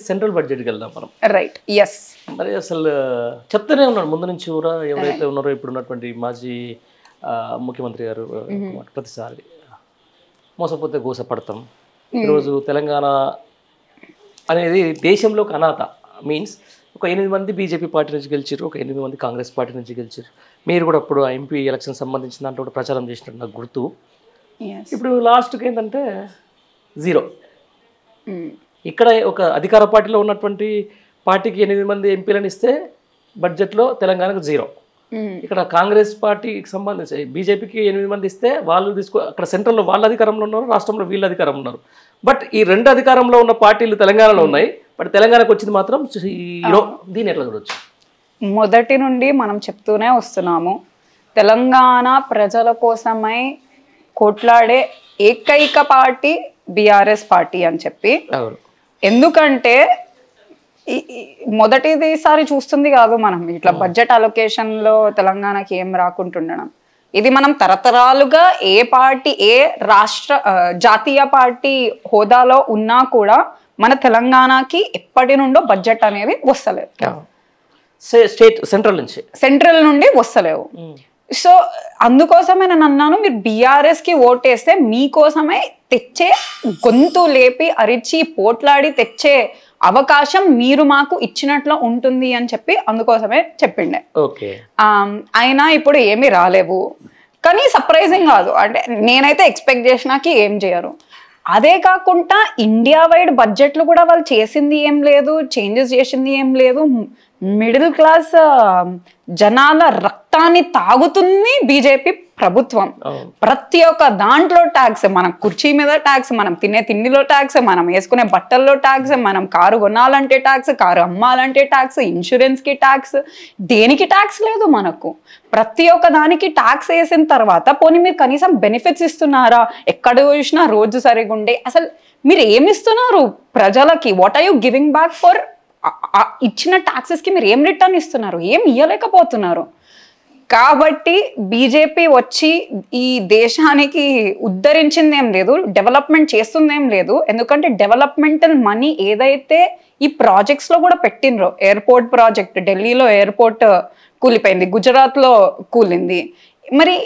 Central బడ్జెట్కి వెళ్దాం మనం. రైట్. ఎస్. మరి అసలు చెప్తూనే ఉన్నాడు ముందు నుంచి కూడా ఎవరైతే ఉన్నారో ఇప్పుడు ఉన్నటువంటి మాజీ ముఖ్యమంత్రి గారు ప్రతిసారి మోసపోతే గోసపడతాం. ఈరోజు తెలంగాణ అనేది దేశంలో ఒక అనాథ. మీన్స్ ఒక 8 మంది బీజేపీ పార్టీ నుంచి గెలిచారు, ఒక 8 మంది కాంగ్రెస్ పార్టీ నుంచి గెలిచారు. మీరు కూడా అప్పుడు ఎంపీ ఎలక్షన్ సంబంధించిన దాంట్లో కూడా ప్రచారం చేసినట్టు నాకు గుర్తు. ఇప్పుడు లాస్ట్కి ఏంటంటే 0. ఇక్కడ ఒక అధికార పార్టీలో ఉన్నటువంటి పార్టీకి 8 మంది ఎంపీలను ఇస్తే బడ్జెట్లో తెలంగాణకు 0. ఇక్కడ కాంగ్రెస్ పార్టీకి సంబంధించి బీజేపీకి 8 మంది ఇస్తే వాళ్ళు అక్కడ సెంట్రల్లో వాళ్ళ అధికారంలో ఉన్నారు, రాష్ట్రంలో వీళ్ళ అధికారంలో ఉన్నారు. బట్ ఈ 2 అధికారంలో ఉన్న పార్టీలు తెలంగాణలో ఉన్నాయి, బట్ తెలంగాణకు వచ్చింది మాత్రం 0. దీన్ని ఎట్లా చూడొచ్చు? మొదటి నుండి మనం చెప్తూనే వస్తున్నాము, తెలంగాణ ప్రజల కోసమై కొట్లాడే ఏకైక పార్టీ బీఆర్ఎస్ పార్టీ అని చెప్పి. ఎందుకంటే మొదటిసారి చూస్తుంది కాదు మనం ఇట్లా బడ్జెట్ అలొకేషన్లో తెలంగాణకి ఏం రాకుంటుండడం. ఇది మనం తరతరాలుగా ఏ పార్టీ ఏ రాష్ట్ర జాతీయ పార్టీ హోదాలో ఉన్నా కూడా మన తెలంగాణకి ఎప్పటి నుండో బడ్జెట్ అనేది వస్తలేదు. సెంట్రల్ నుండి వస్తలేవు. సో అందుకోసమే నేను అన్నాను, మీరు బీఆర్ఎస్కి ఓటేస్తే మీకోసమే తెచ్చే గొంతు లేపి అరిచి పోట్లాడి తెచ్చే అవకాశం మీరు మాకు ఇచ్చినట్లు ఉంటుంది అని చెప్పి అందుకోసమే చెప్పిండే. అయినా ఇప్పుడు ఏమీ రాలేవు. కానీ సర్ప్రైజింగ్ కాదు, అంటే నేనైతే ఎక్స్పెక్ట్ చేసినాకి ఏం చేయరు. అదే కాకుండా ఇండియా వైడ్ బడ్జెట్లు కూడా వాళ్ళు చేసింది ఏం లేదు, చేంజెస్ చేసింది ఏం లేదు. మిడిల్ క్లాస్ జనాల రక్తాన్ని తాగుతుంది బీజేపీ ప్రభుత్వం. ప్రతి ఒక్క దాంట్లో ట్యాక్స్, మనం కుర్చీ మీద ట్యాక్స్, మనం తినే తిండిలో ట్యాక్స్, మనం వేసుకునే బట్టల్లో ట్యాక్స్, మనం కారు కొనాలంటే ట్యాక్స్, కారు అమ్మాలంటే ట్యాక్స్, ఇన్సూరెన్స్కి ట్యాక్స్, దేనికి ట్యాక్స్ లేదు మనకు. ప్రతి ఒక్క దానికి ట్యాక్స్ వేసిన తర్వాత పోనీ మీరు కనీసం బెనిఫిట్స్ ఇస్తున్నారా? ఎక్కడ చూసినా రోజు సరిగా ఉండే. అసలు మీరు ఏమి ఇస్తున్నారు ప్రజలకి? What are you giving back for ఇచ్చిన ట్యాక్సెస్కి? మీరు ఏం రిటర్న్ ఇస్తున్నారు? ఏం ఇవ్వలేకపోతున్నారు. కాబట్టి బీజేపీ వచ్చి ఈ దేశానికి ఉద్ధరించింది ఏం లేదు, డెవలప్మెంట్ చేస్తుందేం లేదు. ఎందుకంటే డెవలప్మెంటల్ మనీ ఏదైతే ఈ ప్రాజెక్ట్స్లో కూడా పెట్టినరో, ఎయిర్పోర్ట్ ప్రాజెక్ట్, ఢిల్లీలో ఎయిర్పోర్ట్ కూలిపోయింది, గుజరాత్లో కూలింది. మరి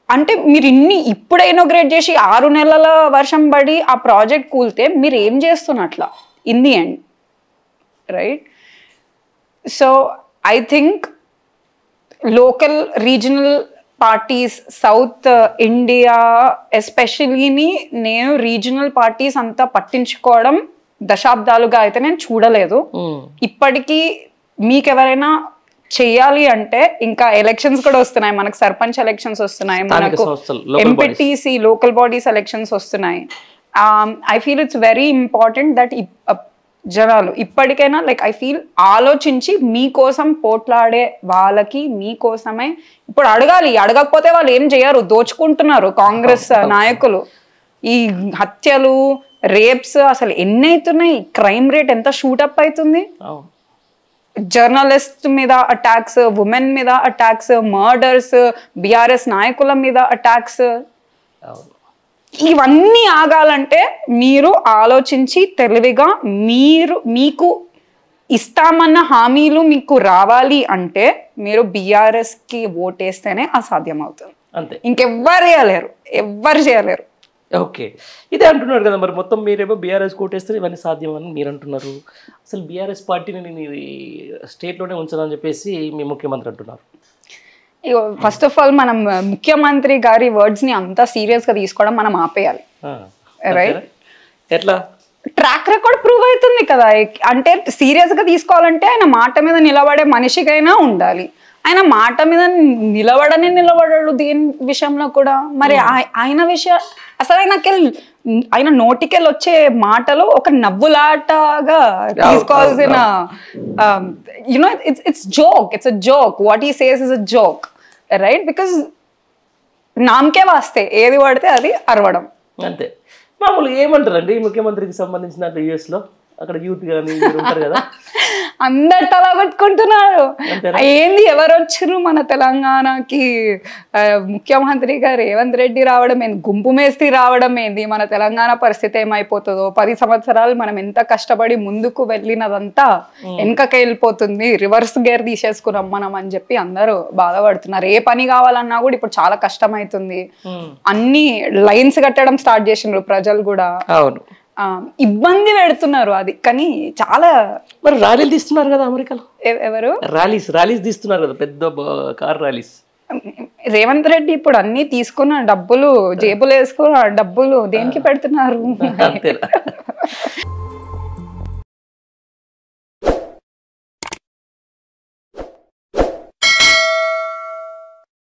అంటే మీరు ఇప్పుడే ఇనోగ్రేట్ చేసి 6 నెలల వర్షం పడి ఆ ప్రాజెక్ట్ కూలితే మీరు ఏం చేస్తున్నట్లా in the end, right? So I think local regional parties south India ఎస్పెషలీని నేను రీజనల్ పార్టీస్ అంతా పట్టించుకోవడం దశాబ్దాలుగా అయితే నేను చూడలేదు. ఇప్పటికీ మీకెవరైనా చెయ్యాలి అంటే ఇంకా ఎలక్షన్స్ కూడా వస్తున్నాయి, మనకు సర్పంచ్ ఎలక్షన్స్ వస్తున్నాయి, మనకు ఎంపీటీసీ లోకల్ బాడీస్ ఎలక్షన్స్ వస్తున్నాయి. I feel it's very important that జనాలు ఇప్పటికైనా లైక్ ఐ ఫీల్ ఆలోచించి మీకోసం పోట్లాడే వాళ్ళకి మీకోసమే ఇప్పుడు అడగాలి. అడగకపోతే వాళ్ళు ఏం చేయరు, దోచుకుంటున్నారు కాంగ్రెస్ నాయకులు. ఈ హత్యలు, రేప్స్ అసలు ఎన్ని అవుతున్నాయి, క్రైమ్ రేట్ ఎంత షూటప్ అవుతుంది. జర్నలిస్ట్ మీద అటాక్స్, ఉమెన్ మీద అటాక్స్, మర్డర్స్, బీఆర్ఎస్ నాయకుల మీద అటాక్స్. ఇవన్నీ ఆగాలంటే మీరు ఆలోచించి తెలివిగా మీకు ఇస్తామన్న హామీలు మీకు రావాలి అంటే మీరు బీఆర్ఎస్కి ఓటేస్తేనే అసాధ్యం అవుతుంది. అంతే, ఇంకెవ్వరు చేయలేరు. ఓకే, ఇదే అంటున్నారు కదా. మరి మొత్తం మీరేమో బీఆర్ఎస్ కోటేస్తే ఇవన్నీ సాధ్యం అని మీరు అంటున్నారు. అసలు బీఆర్ఎస్ పార్టీని నేను స్టేట్లోనే ఉంచాలని చెప్పేసి మీ ముఖ్యమంత్రి అంటున్నారు. ఫస్ట్ ఆఫ్ ఆల్ మనం ముఖ్యమంత్రి గారి వర్డ్స్ ని అంతా సీరియస్ గా తీసుకోవడం మనం ఆపేయాలి, రైట్? ఎట్లా? ట్రాక్ రికార్డ్ ప్రూవ్ అవుతుంది కదా. అంటే సీరియస్ గా తీసుకోవాలంటే ఆయన మాట మీద నిలబడే మనిషికైనా ఉండాలి. ఆయన మాట మీద నిలబడాడు దేని విషయంలో కూడా. మరి ఆయన విషయం అసలు ఆయన నోటికెళ్ళి వచ్చే మాటలు ఒక నవ్వులాటగా తీసుకోవాల్సిన you know it's a joke. What he says is a joke, right? Because నామకే వాస్తే ఏది పడితే అది అరవడం అంతే. మామూలుగా ఏమంటారండి ముఖ్యమంత్రికి సంబంధించిన యూఎస్లో అక్కడ యూత్ కానీ ఉంటారు కదా, అందరు తలా పెట్టుకుంటున్నారు. ఏంది ఎవరు వచ్చారు మన తెలంగాణకి? ముఖ్యమంత్రిగా రేవంత్ రెడ్డి రావడం ఏంది, గుంపు మేస్త్రి రావడం ఏంది, మన తెలంగాణ పరిస్థితి ఏమైపోతుందో, 10 సంవత్సరాలు మనం ఎంత కష్టపడి ముందుకు వెళ్ళినదంతా వెనకకి వెళ్ళిపోతుంది, రివర్స్ గేర్ తీసేసుకున్నాం మనం అని చెప్పి అందరూ బాధపడుతున్నారు. ఏ పని కావాలన్నా కూడా ఇప్పుడు చాలా కష్టం అవుతుంది. అన్ని లైన్స్ కట్టడం స్టార్ట్ చేసిండ్రు ప్రజలు కూడా. అవును, ఇబ్బంది పెడుతున్నారు. అది కానీ చాలా. మరి ర్యాలీలు తీస్తున్నారు కదా అమెరికాలో. ఎవరు ర్యాలీస్ తీస్తున్నారు కదా, పెద్ద కార్ ర్యాలీస్. రేవంత్ రెడ్డి ఇప్పుడు అన్ని తీసుకున్న డబ్బులు జేబులు వేసుకున్న డబ్బులు దేనికి పెడుతున్నారు? అంతేనా?